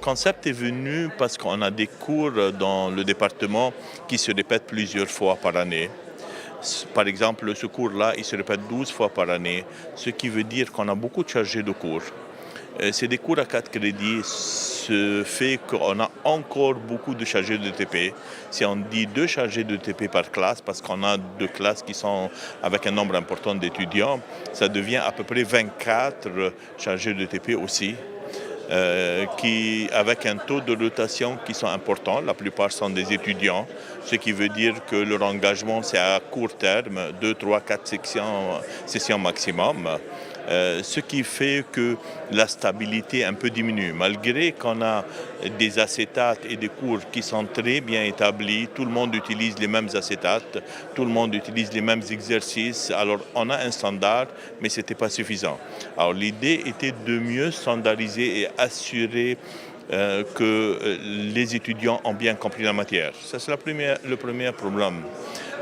concept est venu parce qu'on a des cours dans le département qui se répètent plusieurs fois par année. Par exemple, ce cours-là, il se répète 12 fois par année, ce qui veut dire qu'on a beaucoup de chargés de cours. C'est des cours à 4 crédits, ce fait qu'on a encore beaucoup de chargés de TP. Si on dit 2 chargés de TP par classe, parce qu'on a 2 classes qui sont avec un nombre important d'étudiants, ça devient à peu près 24 chargés de TP aussi. Avec un taux de rotation qui sont importants. La plupart sont des étudiants, ce qui veut dire que leur engagement, c'est à court terme, 2, 3, 4 sessions maximum. Ce qui fait que la stabilité un peu diminue. Malgré qu'on a des acétates et des cours qui sont très bien établis, tout le monde utilise les mêmes acétates, tout le monde utilise les mêmes exercices. Alors on a un standard, mais ce n'était pas suffisant. Alors l'idée était de mieux standardiser et assurer que les étudiants ont bien compris la matière. Ça, c'est le premier problème.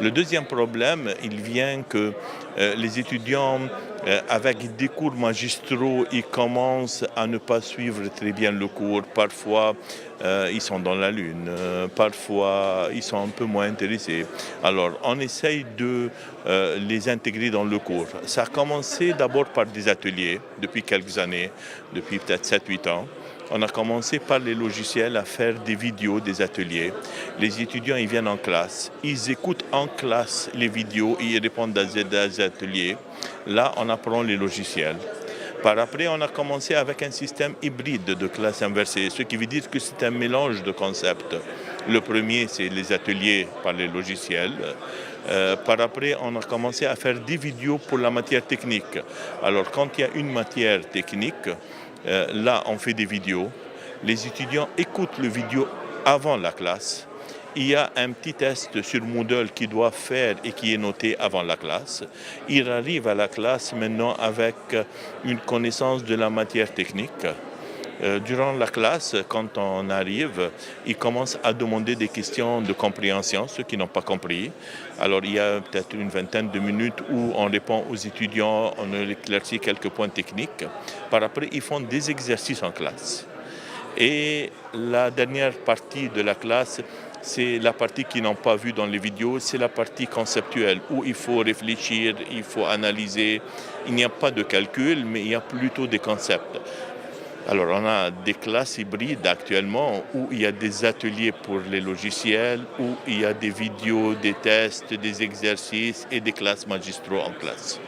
Le deuxième problème, il vient que les étudiants, avec des cours magistraux, ils commencent à ne pas suivre très bien le cours. Parfois, ils sont dans la lune. Parfois, ils sont un peu moins intéressés. Alors, on essaye de les intégrer dans le cours. Ça a commencé d'abord par des ateliers depuis quelques années, depuis peut-être 7-8 ans. On a commencé par les logiciels à faire des vidéos, des ateliers. Les étudiants, ils viennent en classe. Ils écoutent en classe les vidéos et ils répondent à des ateliers. Là, on apprend les logiciels. Par après, on a commencé avec un système hybride de classe inversée, ce qui veut dire que c'est un mélange de concepts. Le premier, c'est les ateliers par les logiciels. Par après, on a commencé à faire des vidéos pour la matière technique. Alors, quand il y a une matière technique, là, on fait des vidéos. Les étudiants écoutent le vidéo avant la classe. Il y a un petit test sur Moodle qu'ils doivent faire et qui est noté avant la classe. Ils arrivent à la classe maintenant avec une connaissance de la matière technique. Durant la classe, quand on arrive, ils commencent à demander des questions de compréhension, ceux qui n'ont pas compris. Alors, il y a peut-être une vingtaine de minutes où on répond aux étudiants, on éclaircit quelques points techniques. Par après, ils font des exercices en classe. Et la dernière partie de la classe, c'est la partie qu'ils n'ont pas vue dans les vidéos, c'est la partie conceptuelle où il faut réfléchir, il faut analyser. Il n'y a pas de calcul, mais il y a plutôt des concepts. Alors, on a des classes hybrides actuellement où il y a des ateliers pour les logiciels, où il y a des vidéos, des tests, des exercices et des classes magistraux en classe.